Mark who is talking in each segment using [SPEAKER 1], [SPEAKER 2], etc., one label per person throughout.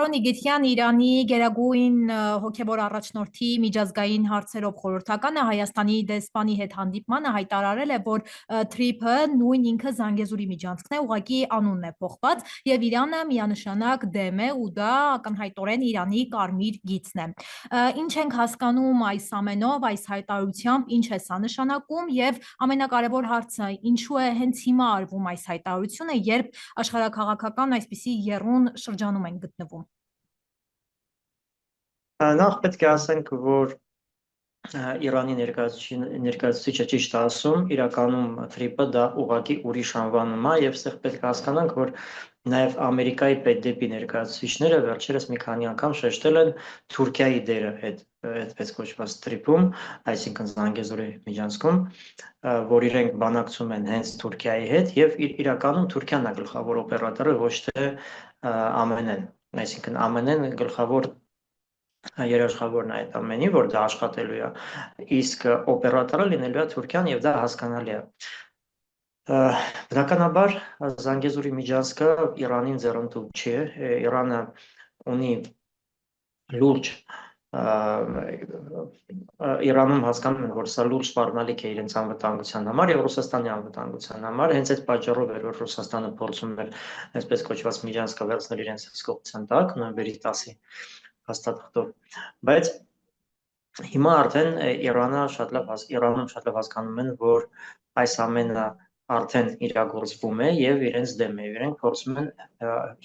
[SPEAKER 1] Պարոն Իգիթյան, Իրանի գերագույն հոգևոր առաջնորդի միջազգային հարցերով խորհրդականը Հայաստանի դեսպանի հետ հանդիպմանը հայտարարել է, որ թրիփը նույն ինքը Զանգեզուրի միջանցքն է, ուղղակի անունն է փոխված, եւ Իրանը միանշանակ դեմ է ու դա ակնհայտորեն Իրանի կարմիր գիծն է։ Ինչ ենք հասկանում այս ամենով, այս հայտարարությամբ, ինչ է սա նշանակում եւ ամենակարևոր հարցը, ինչու է հենց հիմա արվում այս հայտարարությունը, երբ աշխարհաքաղաքական այսպիսի եռուն շրջանում են գտնվում։
[SPEAKER 2] Նախ պետք է ասենք, որ Իրանի ներկայացուցիչը ճիշտ է ասում, իրականում թրիփը դա ուղղակի ուրիշ անվանում է եւ այստեղ պետք է հասկանանք, որ նաեւ Ամերիկայի պետդեպի ներկայացուցիչները վերջերս մի քանի անգամ շեշտել են Թուրքիայի դերը այդպես կոչված թրիփում, այսինքն Զանգեզուրի միջանցքում, որ իրենք բանակցում են հենց Թուրքիայի հետ եւ իրականում Թուրքիան է գլխավոր օպերատորը, ոչ թե ԱՄՆ-ն, այսինքն ԱՄՆ-ն գլխավոր երաշխավորն է այդ ամենի, որ դա աշխատելու է, իսկ օպերատորը լինելու է Թուրքիան եւ դա հասկանալի է։ Բնականաբար Զանգեզուրի միջանցքը Իրանին ձեռնտու չէ, Իրանը ունի լուրջ Իրանում հասկանում են, որ սա լուրջ սպառնալիք է իրենց անվտանգության համար եւ Ռուսաստանի անվտանգության համար, հենց այդ պատճառով էր, որ Ռուսաստանը փորձում էր այսպես կոչված միջանցքը վերցնել իրենց հսկողության տակ նոյեմբերի 10-ի հաստատվելով, բայց հիմա արդեն Իրանում շատ լավ հասկանում են, որ այս ամենը արդեն իրագործվում է եւ իրենց դեմ է, իրենք փորձում են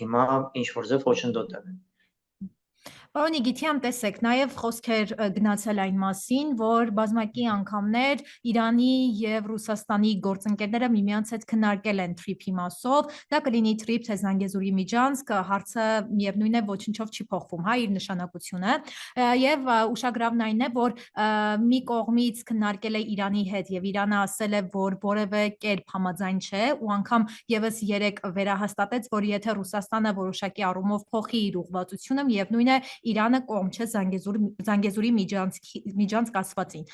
[SPEAKER 2] հիմա ինչ որ ձև խոչընդոտ են։
[SPEAKER 1] Պարոն Իգիթյան, տեսեք, նաև խոսքեր գնացել այն մասին, որ բազմակի անգամներ Իրանի եւ Ռուսաստանի գործընկերները միմյանց հետ քննարկել են թրիփի մասով, դա կլինի թրիփ թե Զանգեզուրի միջանցք, հարցը միևնույն է ոչնչով չի փոխվում, հա, իր նշանակությունը, եւ ուշագրավն այն է, որ մի կողմից քննարկել է Իրանի հետ եւ Իրանը ասել է, որ որևէ կերպ համաձայն չէ ու անգամ եւս 3 վերահաստատեց, որ եթե Ռուսաստանը որոշակի առումով փոխի իր ուղղվածությունը, միևնույն է Իրանը կողմ չէ Զանգեզուրի միջանցք ասվածին,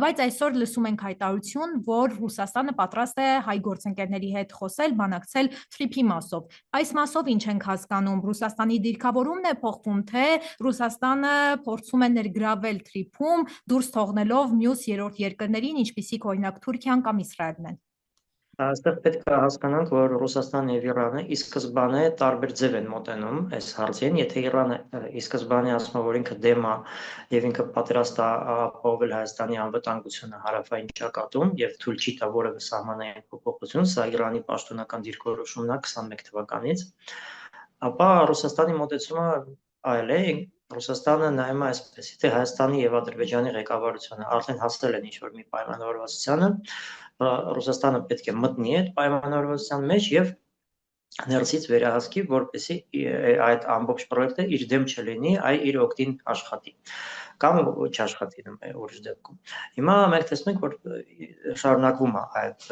[SPEAKER 1] բայց այսօր լսում ենք հայտարարություն, որ Ռուսաստանը պատրաստ է հայ գործընկերների հետ խոսել, բանակցել թրիփի մասով։ Այս մասով ինչ ենք հասկանում, Ռուսաստանի դիրքավորումն է փոխվում, թե Ռուսաստանը փորձում է ներգրավել թրիփում, դուրս թողնելով մյուս երրորդ երկրներին, ինչպիսիք օրինակ Թուրքիան կամ Իսրայելն են։
[SPEAKER 2] Այստեղ պետք է հասկանանք, որ Ռուսաստանն եւ Իրանը ի սկզբանե տարբեր ձև են մոտենում այս հարցին, եթե Իրանը ի սկզբանե ասում է, որ ինքը դեմ է եւ ինքը պատրաստ է ապահովել Հայաստանի անվտանգությունը հարավային ճակատում եւ թույլ չի տա որևէ սահմանային փոփոխություն, սա Իրանի պաշտոնական դիրքորոշումն է 21 թվականից, ապա Ռուսաստանի մոտեցումը այլ է, Ռուսաստանը նայում է այսպես, եթե Հայաստանի եւ Ադրբեջանի ղեկավարությունը արդեն հասել են ինչ-որ մի պայմանավորվածությանը, Ռուսաստանը պետք է մտնի այդ պայմանավորվածության մեջ եւ ներսից վերահսկի, որպեսզի այդ ամբողջ պրոյեկտը իր դեմ չլինի, այլ իր օգտին աշխատի կամ չաշխատի ուրիշ դեպքում։ Հիմա մենք տեսնում ենք, որ շարունակվում է այդ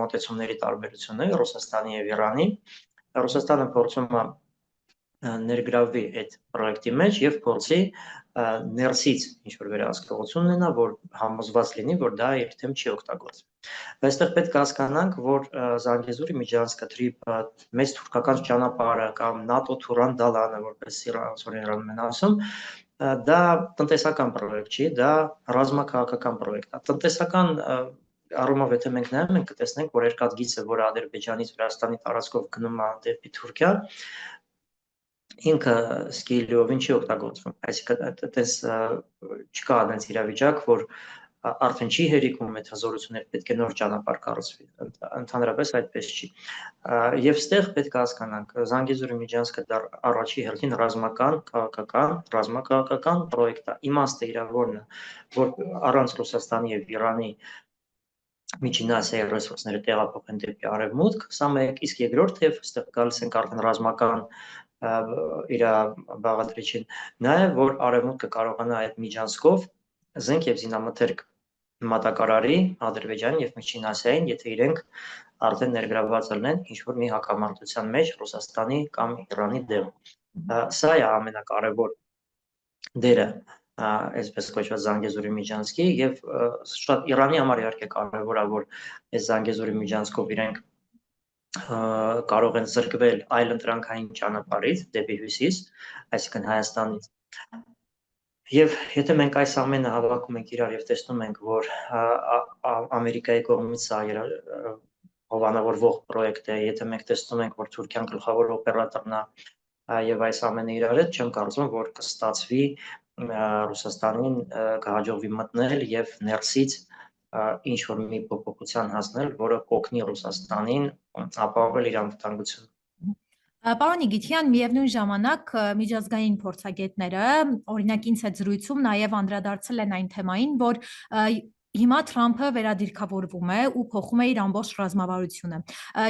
[SPEAKER 2] մոտեցումների տարբերությունը Ռուսաստանի եւ Իրանի։ Ռուսաստանը փորձում է ներգրավվի այդ պրոյեկտի մեջ եւ փորձի ներսից ինչ-որ վերահսկողություն ունենա, որ համոզված լինի, որ դա իր դեմ չի օգտագործվի։ Բայց այստեղ պետք է հասկանանք, որ Զանգեզուրի միջանցքը թրիփը մեծ թուրքական ճանապարհը կամ ՆԱՏՕ Թուրան դալանը, որպես Իրանում են ասում, դա տնտեսական պրոյեկտ չի, դա ռազմաքաղաքական պրոյեկտ է։ Տնտեսական առումով եթե մենք նայում ենք, կտեսնենք, որ երկաթգիծը, որը Ադրբեջանից Վրաստանի տարածքով գնում է դեպի Թուրքիա, ինքը սկիլիովին չի օգտագործվում, այսինքն այդպես չկա այնպես իրավիճակ, որ արդեն չի հերիքում այդ հզորությունները, պետք է նոր ճանապարհ կառուցվի, ընդհանրապես այդպես չի։ Եվ ստեղ պետք է հասկանանք, Զանգեզուրի միջանցքը դա առաջի հերթին ռազմաքաղաքական պրոյեկտ է, իմաստը իրավորն է, որ առանց Ռուսաստանի եւ Իրանի Միջին Ասիայի ռեսուրսները տեղափոխեն դեպի արևմուտք, սա մեկ, իսկ երկրորդ թեև այստեղ գալիս ենք արդեն ռազմական իր բաղադրիչին, նաև որ արևմուտքը կարողանա այդ միջանցքով զենք եւ զինամթերք մատակարարի Ադրբեջանին եւ Միջին Ասիային, եթե իրենք արդեն ներգրավված լինեն ինչ-որ մի հակամարտության մեջ Ռուսաստանի կամ Իրանի դեմ։ Սա է ամենակարևոր դերը այսպես կոչված Զանգեզուրի միջանցքի եւ շատ Իրանի համար իհարկե կարևոր է, որ այս Զանգեզուրի միջանցքով իրենք կարող են զրկվել այլընտրանքային ճանապարհից դեպի հյուսիս, այսինքն Հայաստանից։ Եվ եթե մենք այս ամենը հավաքում ենք իրար եւ տեսնում ենք, որ Ամերիկայի կողմից սա հովանավորվող պրոյեկտ է, եթե մենք տեսնում ենք, որ Թուրքիան գլխավոր օպերատորն է եւ այս ամենը իրար հետ, չեմ կարծում, որ կստացվի Ռուսաստանին կհաջողվի մտնել եւ ներսից ինչ որ մի փոփոխության հասնել, որը կօգնի Ռուսաստանին ապահովել իր անվտանգությունը։
[SPEAKER 1] Պարոն Իգիթյան, միևնույն ժամանակ միջազգային փորձագետները օրինակ ինձ հետ զրույցում նաև անդրադարձել են այն թեմային, որ հիմա Թրամփը վերադիրքավորվում է ու փոխում է իր ամբողջ ռազմավարությունը։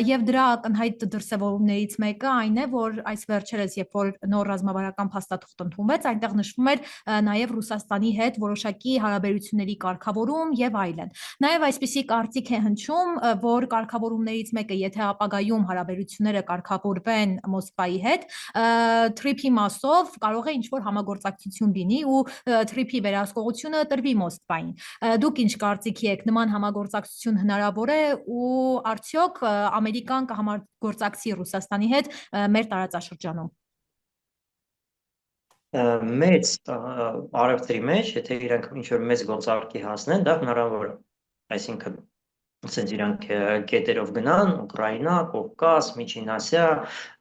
[SPEAKER 1] Եվ դրա ակնհայտ դրսևորումներից մեկը այն է, որ այս վերջերս, երբ որ նոր ռազմավարական փաստաթուղթ ընդունվեց, այնտեղ նշվում էր նաև Ռուսաստանի հետ որոշակի հարաբերությունների կարգավորում եւ այլն։ Նաև այսպիսի կարծիք է հնչում, որ կարգավորումներից մեկը, եթե ապագայում հարաբերությունները կարգավորվեն Մոսկվայի հետ, թրիփի մասով կարող է ինչ-որ համագործակցություն լինի ու թրիփի վերահսկողությունը տրվի Մոսկվային։ Դուք ինչ կարծիքի եք, նման համագործակցություն հնարավոր է ու արդյոք Ամերիկան կհամագործակցի Ռուսաստանի հետ մեր տարածաշրջանում։
[SPEAKER 2] Մեծ արևտրի մեջ, եթե իրանք ինչ-որ մեծ գործարքի հասնեն, դա հնարավոր է։ Այսինքն Ասենց իրանք կետերով գնան, Ուկրաինա, Կովկաս, Միջին Ասիա,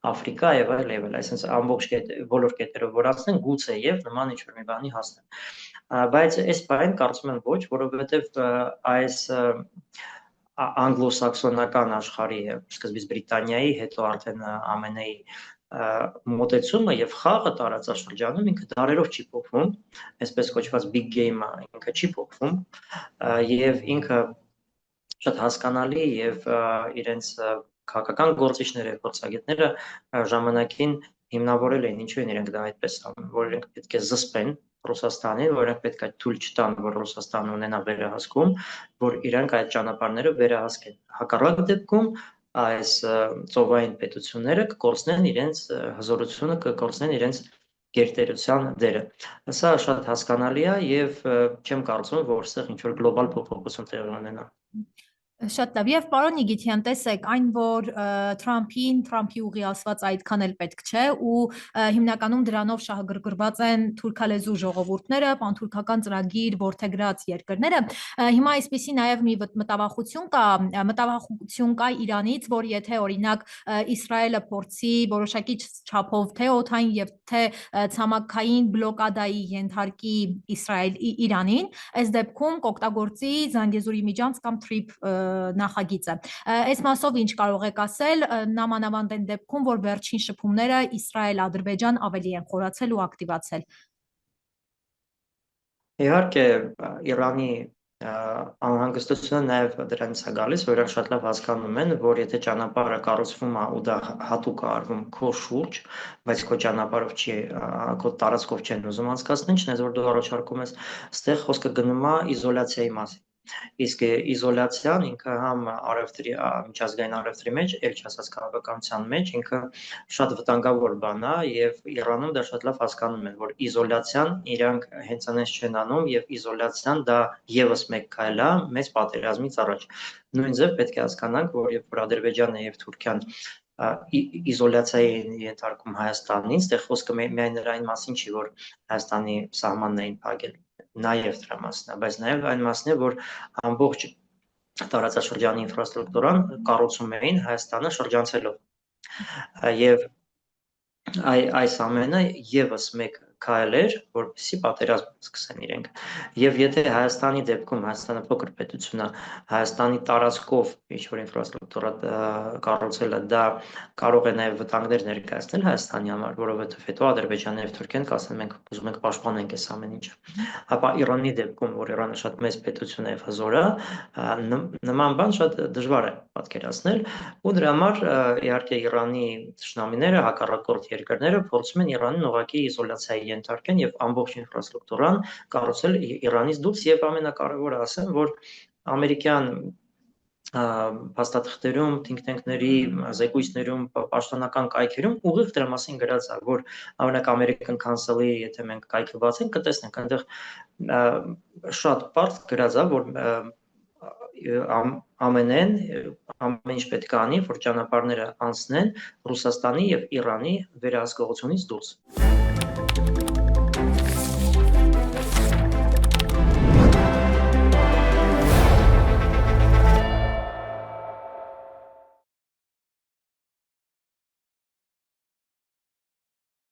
[SPEAKER 2] Աֆրիկա եւ այլ եւ այլ, այսինքն ամբողջ բոլոր կետերով որ հասնեն, գուցե եւ նման ինչ-որ մի բանի հասնեն։ Բայց այս բանը կարծում եմ ոչ, որովհետեւ այս անգլոսաքսոնական աշխարհի, սկզբից Բրիտանիայի, հետո արդեն ԱՄՆ-ի մոտեցումը եւ խաղը տարածաշրջանում ինքը դարերով չի փոխվում, այսպես կոչված big game-ը ինքը չի փոխվում եւ ինքը շատ հասկանալի եւ իրենց քաղաքական գործիչները, փորձագետները ժամանակին հիմնավորել էին, ինչու են իրենք դա այդպես անում, որ իրենք պետք է զսպեն Ռուսաստանին, որ իրենք պետք է թույլ չտան, որ Ռուսաստանը ունենա վերահսկում, որ իրենք այդ ճանապարհները վերահսկեն։ Հակառակ դեպքում այս ծովային պետությունները կկորցնեն իրենց հզորությունը, կկորցնեն իրենց գերտերության դերը։ Սա շատ հասկանալի է եւ չեմ կարծում, որ այստեղ ինչ-որ գլոբալ փոփոխություն տեղի ունենա։
[SPEAKER 1] Շատ լավ, եւ պարոն Իգիթյան, տեսեք, այն որ Թրամփի ուղի ասված այդքան էլ պետք չէ ու հիմնականում դրանով շահագրգռված են թուրքալեզու ժողովուրդները, պանթուրքական ծրագիր ворթեգրած երկրները, հիմա այսպեսի նաեւ մի մտավախություն կա Իրանից, որ եթե օրինակ Իսրայելը փորձի որոշակի չափով թե օդային եւ թե ցամաքային բլոկադայի ենթարկի Իրանին, այս դեպքում կօգտագործի Զանգեզուրի միջանց կամ թրիփ նախագիծը։ Այս մասով ինչ կարող եք ասել, նամանավանդ այն դեպքում, որ վերջին շփումները Իսրայել-Ադրբեջան ավելի են խորացել ու ակտիվացել։
[SPEAKER 2] Իհարկե, Իրանի անհանգստությունը նաև դրանից է գալիս, որ իրենք շատ լավ հասկանում են, որ եթե ճանապարհը կառուցվում է ու դա հատուկ է արվում քո շուրջ, բայց քո ճանապարհով չի, քո տարածքով չեն ուզում անցկացնել, ինչն է որ դու առաջարկում ես, այստեղ խոսքը գնում է իզոլացիայի մասին։ Իսկ իզոլացիան ինքը համ արևտրի միջազգային արևտրի մեջ, էլ չասած քաղաքականության մեջ ինքը շատ վտանգավոր բան է եւ Իրանում դա շատ լավ հասկանում են, որ իզոլացիան իրանք հենց այնպես չեն անում եւ իզոլացիան դա եւս մեկ քայլ է մեծ պատերազմից առաջ։ Նույն ձև պետք է հասկանանք, որ երբ որ Ադրբեջանը եւ Թուրքիան իզոլացիայի ենթարկում Հայաստանին, այդտեղ խոսքը միայն այն մասին չի, որ Հայաստանի սահմանն էին փակել, նաև դրա մասն է, բայց նաև այն մասն է, որ ամբողջ տարածաշրջանի ինֆրաստրուկտուրան կառուցում էին Հայաստանը շրջանցելով։ Եվ այս ամենը եւս մեկ քայլ էր, որպեսզի պատերազմ սկսեն իրենք։ Եվ եթե Հայաստանի դեպքում Հայաստանը փոքր պետություն է, Հայաստանի տարածքով ինչ-որ ինֆրաստրուկտուրա կառուցելը դա կարող է նաև վտանգներ ներկայացնել Հայաստանի համար, որովհետև հետո Ադրբեջանն եւ Թուրքիան կասեն մենք ուզում ենք պաշտպանենք այս ամեն ինչը։ Ապա Իրանի դեպքում, որ Իրանը շատ մեծ պետություն է եւ հզոր է, նման բան շատ դժվար է պատկերացնել, ու դրա համար իհարկե Իրանի ճշնամիները հակառակորդ երկրները փորձում են Իրանին ուղղակի իզոլացիայի ենթարկեն եւ ամբողջ ինֆրաստրուկտուրան կառուցել Իրանից դուրս եւ ամենակարևորը ասեմ, որ ամերիկյան փաստաթղթերում, think tank-ների, զեկույցներում, պաշտոնական կայքերում ուղիղ դրա մասին գրած է, որ օրինակ American Council-ի, եթե մենք կայքը բացենք, կտեսնենք այնտեղ շատ պարզ գրած է, որ ԱՄՆ-ն ամեն ինչ պետք է անի, որ ճանապարհները անցնեն Ռուսաստանի եւ Իրանի վերահսկողությունից դուրս։